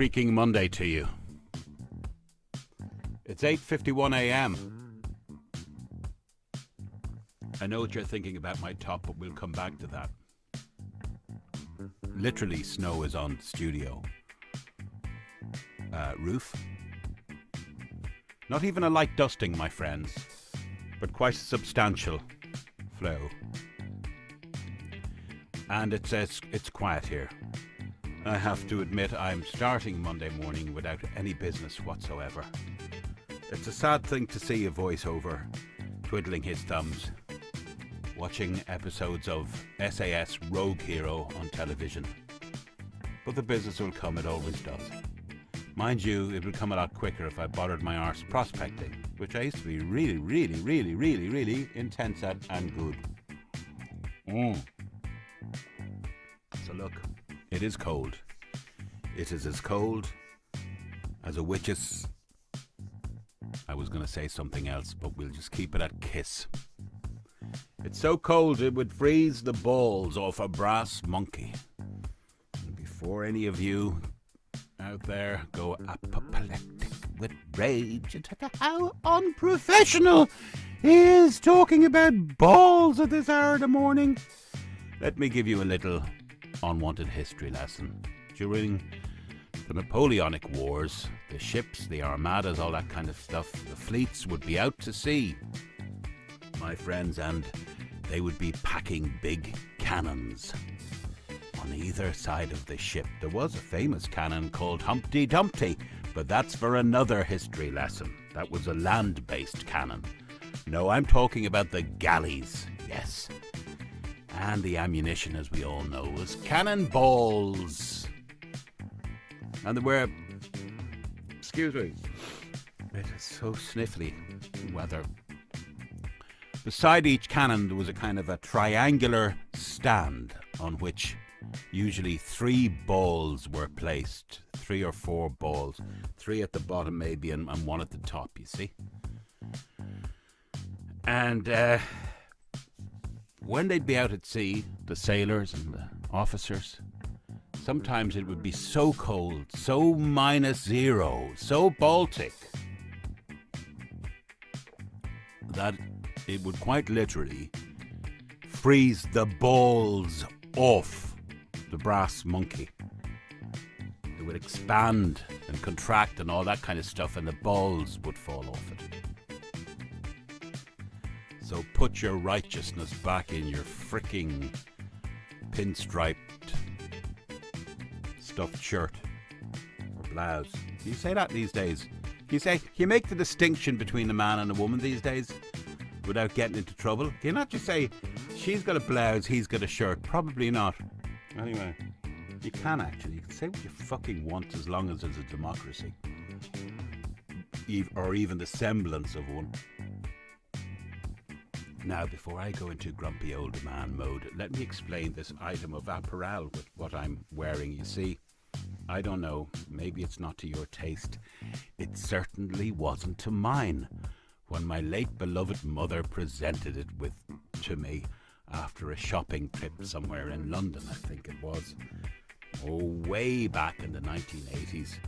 Freaking Monday to you. It's 8:51 a.m. I know what you're thinking about my top, but we'll come back to that. Literally, snow is on the studio roof. Not even a light dusting, my friends, but quite a substantial flow. And it's quiet here. I have to admit I'm starting Monday morning without any business whatsoever. It's a sad thing to see a voiceover twiddling his thumbs, watching episodes of SAS Rogue Hero on television. But the business will come, it always does. Mind you, it would come a lot quicker if I bothered my arse prospecting, which I used to be really intense at and good. So look, it is cold. It is as cold as a witch's. I was going to say something else, but we'll just keep it at kiss. It's so cold it would freeze the balls off a brass monkey. And before any of you out there go apoplectic with rage at how unprofessional he is talking about balls at this hour of the morning, let me give you a little unwanted history lesson. During the Napoleonic Wars, the ships, the armadas, all that kind of stuff, the fleets would be out to sea, my friends, and they would be packing big cannons on either side of the ship. There was a famous cannon called Humpty Dumpty, but that's for another history lesson. That was a land-based cannon. No, I'm talking about the galleys, yes. And the ammunition, as we all know, was cannonballs. And there were... Excuse me. It is so sniffly weather. Beside each cannon there was a kind of a triangular stand on which usually 3 balls were placed. 3 or 4 balls. 3 at the bottom maybe and 1 at the top, you see. And when they'd be out at sea, the sailors and the officers, sometimes it would be so cold, so -0, so Baltic, that it would quite literally freeze the balls off the brass monkey. It would expand and contract and all that kind of stuff, and the balls would fall off it. So put your righteousness back in your fricking pinstriped stuffed shirt or blouse. Do you say that these days? You make the distinction between a man and a woman these days without getting into trouble? Can you not just say, she's got a blouse, he's got a shirt? Probably not. Anyway, you can actually. You can say what you fucking want as long as there's a democracy. Or even the semblance of one. Now, before I go into grumpy old man mode, let me explain this item of apparel with what I'm wearing. You see, I don't know, maybe it's not to your taste. It certainly wasn't to mine when my late beloved mother presented it to me after a shopping trip somewhere in London, I think it was. Oh, way back in the 1980s.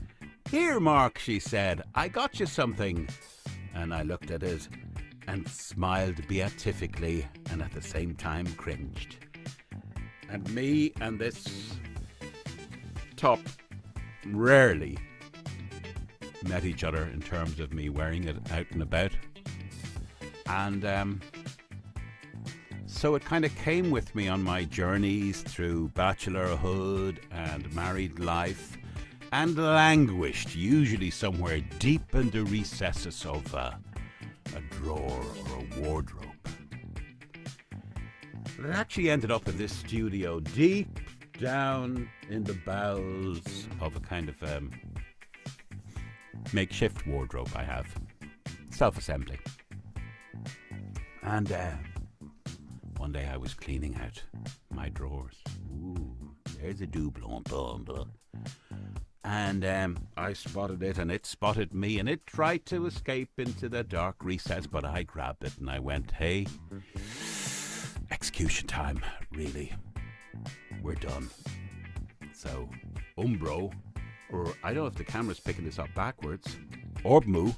"Here, Mark," she said, "I got you something." And I looked at it and smiled beatifically and at the same time cringed. And me and this top rarely met each other in terms of me wearing it out and about. And so it kind of came with me on my journeys through bachelorhood and married life, and languished usually somewhere deep in the recesses of a drawer or a wardrobe. But it actually ended up in this studio, deep down in the bowels of a kind of makeshift wardrobe I have. Self-assembly. And one day I was cleaning out my drawers. Ooh, there's a double entendre. And I spotted it, and it spotted me, and it tried to escape into the dark recess, but I grabbed it and I went, "Hey, execution time, really. We're done. So, umbro, or I don't know if the camera's picking this up backwards, or moo,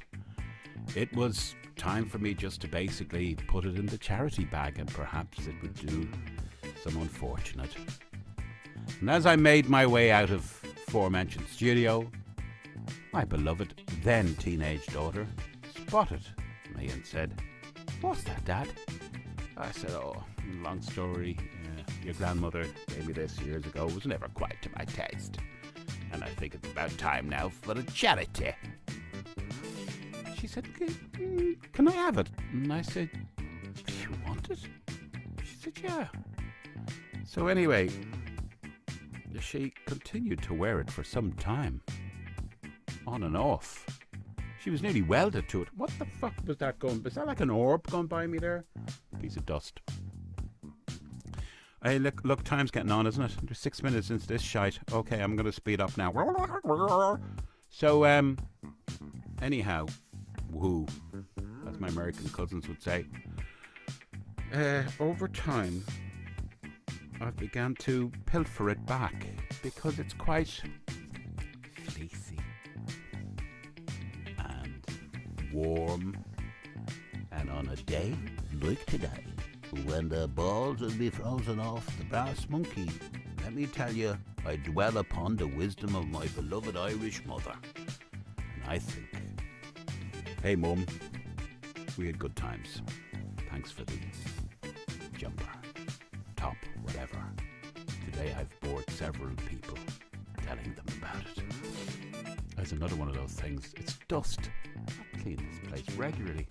it was time for me just to basically put it in the charity bag, and perhaps it would do some unfortunate. And as I made my way out of aforementioned studio, my beloved then teenage daughter spotted me and said, "What's that, Dad?" I said, "Oh, long story. Your grandmother gave me this years ago. It was never quite to my taste. And I think it's about time now for a charity." She said, "Can I have it?" And I said, "You want it?" She said, "Yeah." So anyway, she continued to wear it for some time, on and off. She was nearly welded to it. What the fuck was that going? Was that like an orb going by me there? Piece of dust. Hey, look, time's getting on, isn't it? There's 6 minutes into this shite. Okay, I'm going to speed up now. So, anyhow, woohoo, as my American cousins would say. Over time, I've began to pilfer it back because it's quite fleecy and warm, and on a day like today, when the balls will be frozen off the brass monkey, let me tell you, I dwell upon the wisdom of my beloved Irish mother. And I think, hey Mum, we had good times. Thanks for the jumper, top, whatever. Today I've bored several people telling them about it. There's another one of those things. It's dust. I clean this place regularly.